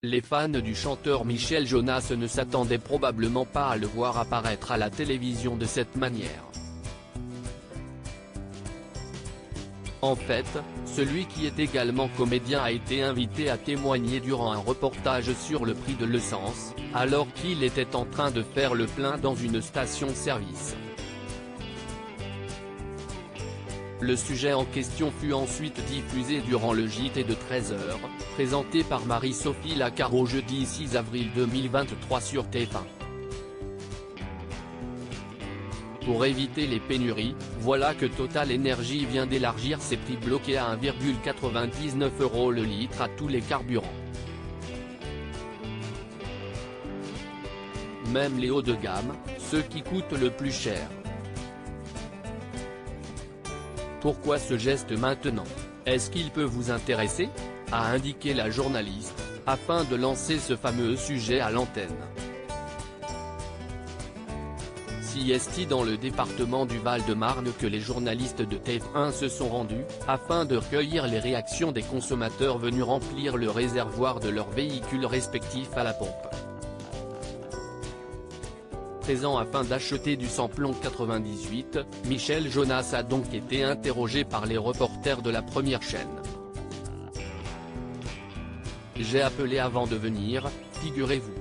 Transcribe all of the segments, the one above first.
Les fans du chanteur Michel Jonas ne s'attendaient probablement pas à le voir apparaître à la télévision de cette manière. En fait, celui qui est également comédien a été invité à témoigner durant un reportage sur le prix de l'essence, alors qu'il était en train de faire le plein dans une station-service. Le sujet en question fut ensuite diffusé durant le JT de 13h, présenté par Marie-Sophie Lacaro jeudi 6 avril 2023 sur TF1. Pour éviter les pénuries, voilà que Total Energy vient d'élargir ses prix bloqués à 1,99 € le litre à tous les carburants. Même les hauts de gamme, ceux qui coûtent le plus cher. Pourquoi ce geste maintenant? Est-ce qu'il peut vous intéresser? A indiqué la journaliste, afin de lancer ce fameux sujet à l'antenne. Si est dans le département du Val-de-Marne que les journalistes de TF1 se sont rendus, afin de recueillir les réactions des consommateurs venus remplir le réservoir de leurs véhicules respectifs à la pompe. Présent afin d'acheter du samplon 98, Michel Jonas a donc été interrogé par les reporters de la première chaîne. J'ai appelé avant de venir, figurez-vous.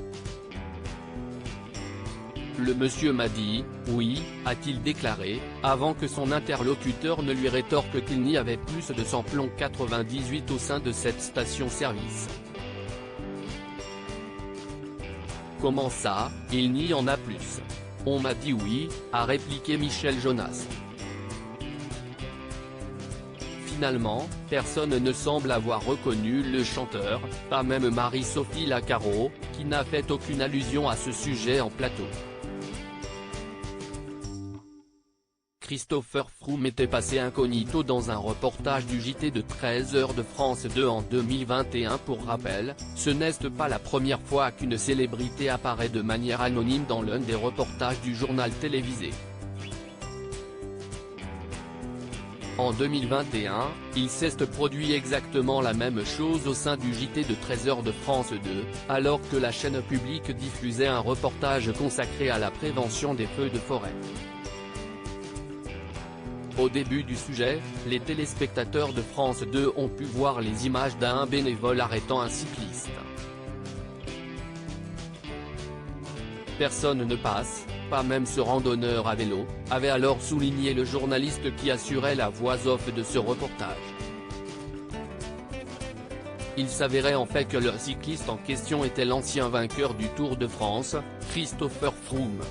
Le monsieur m'a dit, oui, a-t-il déclaré, avant que son interlocuteur ne lui rétorque qu'il n'y avait plus de samplon 98 au sein de cette station-service. Comment ça, il n'y en a plus? On m'a dit oui, a répliqué Michel Jonas. Finalement, personne ne semble avoir reconnu le chanteur, pas même Marie-Sophie Lacaro, qui n'a fait aucune allusion à ce sujet en plateau. Christopher Froome était passé incognito dans un reportage du JT de 13h de France 2 en 2021. Pour rappel, ce n'est pas la première fois qu'une célébrité apparaît de manière anonyme dans l'un des reportages du journal télévisé. En 2021, il s'est produit exactement la même chose au sein du JT de 13h de France 2, alors que la chaîne publique diffusait un reportage consacré à la prévention des feux de forêt. Au début du sujet, les téléspectateurs de France 2 ont pu voir les images d'un bénévole arrêtant un cycliste. Personne ne passe, pas même ce randonneur à vélo, avait alors souligné le journaliste qui assurait la voix off de ce reportage. Il s'avérait en fait que le cycliste en question était l'ancien vainqueur du Tour de France, Christopher Froome.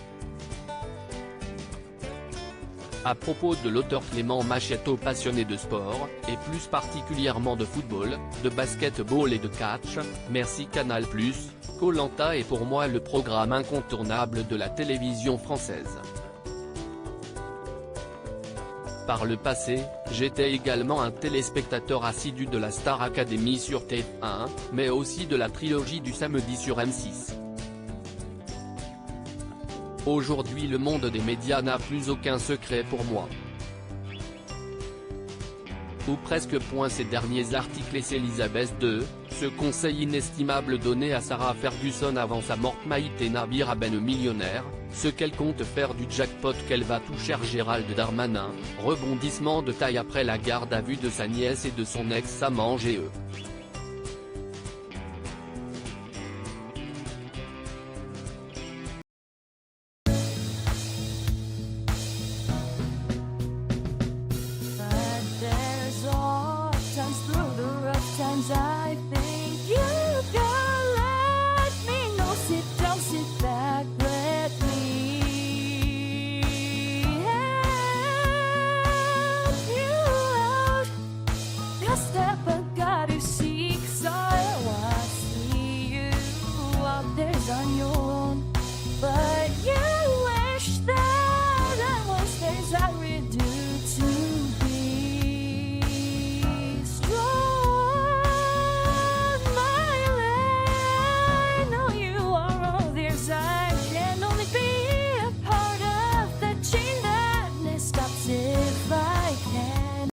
À propos de l'auteur Clément Machetto, passionné de sport, et plus particulièrement de football, de basketball et de catch, merci Canal+, Koh-Lanta est pour moi le programme incontournable de la télévision française. Par le passé, j'étais également un téléspectateur assidu de la Star Academy sur TF1, mais aussi de la trilogie du samedi sur M6. Aujourd'hui le monde des médias n'a plus aucun secret pour moi. Ou presque. Ces derniers articles et Elisabeth II, ce conseil inestimable donné à Sarah Ferguson avant sa mort. Maïté Nabir Ben millionnaire, ce qu'elle compte faire du jackpot qu'elle va toucher. Gérald Darmanin, rebondissement de taille après la garde à vue de sa nièce et de son ex-amant GE.